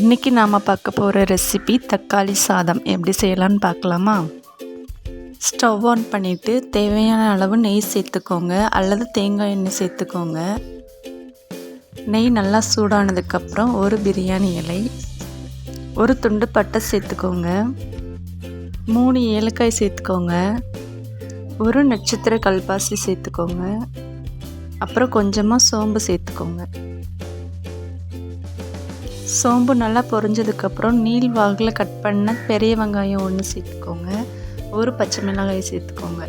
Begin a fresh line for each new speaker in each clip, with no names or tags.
இன்றைக்கி நாம் பார்க்க போகிற ரெசிபி தக்காளி சாதம் எப்படி செய்யலான்னு பார்க்கலாமா. ஸ்டவ் ஆன் பண்ணிவிட்டு தேவையான அளவு நெய் சேர்த்துக்கோங்க அல்லது தேங்காய் எண்ணெய் சேர்த்துக்கோங்க. நெய் நல்லா சூடானதுக்கப்புறம் ஒரு பிரியாணி இலை, ஒரு துண்டு பட்டை சேர்த்துக்கோங்க, 3 ஏலக்காய் சேர்த்துக்கோங்க, ஒரு நட்சத்திர கல்பாசி சேர்த்துக்கோங்க, அப்புறம் கொஞ்சமாக சோம்பு சேர்த்துக்கோங்க. சோம்பு நல்லா பொரிஞ்சதுக்கப்புறம் நீள் வாகில் கட் பண்ண பெரிய வெங்காயம் 1 சேர்த்துக்கோங்க, ஒரு பச்சை மிளகாய் சேர்த்துக்கோங்க.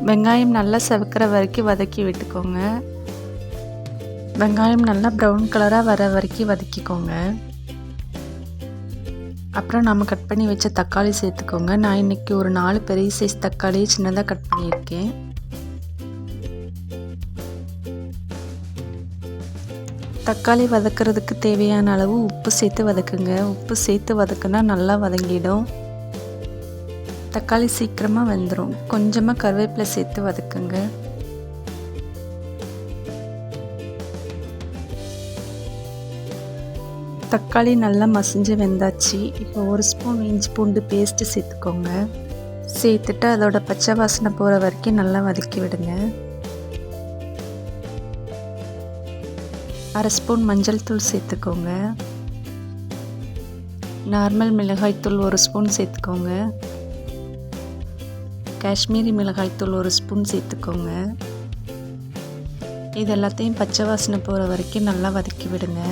வெங்காயம் நல்லா செவக்கிற வரைக்கும் வதக்கி விட்டுக்கோங்க. வெங்காயம் நல்லா ப்ரௌன் கலராக வர வரைக்கும் வதக்கிக்கோங்க. அப்புறம் நம்ம கட் பண்ணி வச்ச தக்காளி சேர்த்துக்கோங்க. நான் இன்றைக்கி ஒரு 4 பெரிய சைஸ் தக்காளியை சின்னதாக கட் பண்ணியிருக்கேன். தக்காளி வதக்கிறதுக்கு தேவையான அளவு உப்பு சேர்த்து வதக்குங்க. உப்பு சேர்த்து வதக்குனா நல்லா வதங்கிடும், தக்காளி சீக்கிரமாக வெந்துடும். கொஞ்சமாக கருவேப்பிலை சேர்த்து வதக்குங்க. தக்காளி நல்லா மசிஞ்சு வெந்தாச்சு. இப்போ 1 ஸ்பூன் இஞ்சி பூண்டு பேஸ்ட்டு சேர்த்துக்கோங்க. சேர்த்துட்டு அதோட பச்சை வாசனை போகிற வரைக்கும் நல்லா வதக்கி விடுங்க. 1/2 ஸ்பூன் மஞ்சள் தூள் சேர்த்துக்கோங்க. நார்மல் மிளகாய்த்தூள் 1 ஸ்பூன் சேர்த்துக்கோங்க. காஷ்மீரி மிளகாய்த்தூள் 1 ஸ்பூன் சேர்த்துக்கோங்க. இது எல்லாத்தையும் பச்சை வாசனை போகிற வரைக்கும் நல்லா வதக்கி விடுங்க.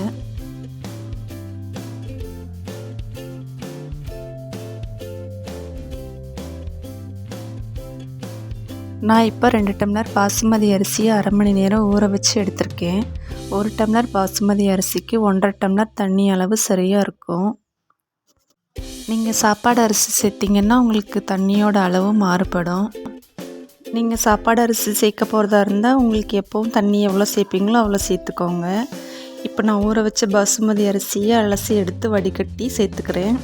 நான் இப்போ 2 டம்ளர் பாசுமதி அரிசியை 1/2 மணி நேரம் ஊற வச்சு எடுத்திருக்கேன். 1 டம்ளர் பாசுமதி அரிசிக்கு 1.5 டம்ளர் தண்ணி அளவு சரியாக இருக்கும். நீங்கள் சாப்பாடு அரிசி சேர்த்திங்கன்னா உங்களுக்கு தண்ணியோட அளவு மாறுபடும். நீங்கள் சாப்பாடு அரிசி சேர்க்க போகிறதா இருந்தால் உங்களுக்கு எப்போவும் தண்ணி எவ்வளோ சேர்ப்பீங்களோ அவ்வளோ சேர்த்துக்கோங்க. இப்போ நான் ஊற வச்ச பாசுமதி அரிசியை அலசி எடுத்து வடிகட்டி சேர்த்துக்கிறேன்.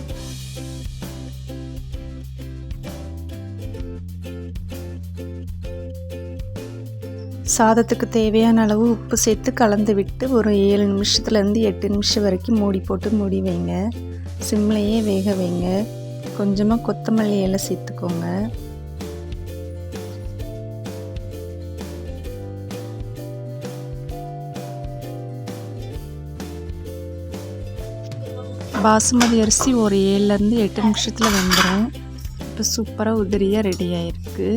சாதத்துக்கு தேவையான அளவு உப்பு சேர்த்து கலந்து விட்டு ஒரு 7 நிமிஷத்துலேருந்து 8 நிமிஷம் வரைக்கும் மூடி போட்டு மூடி வைங்க. சிம்லையே வேக வைங்க. கொஞ்சமாக கொத்தமல்லி இலை சேர்த்துக்கோங்க. பாசுமதி அரிசி ஒரு 7லேருந்து 8 நிமிஷத்தில் வெந்துடும். இப்போ சூப்பராக உதிரியாக ரெடி ஆகிருக்கு.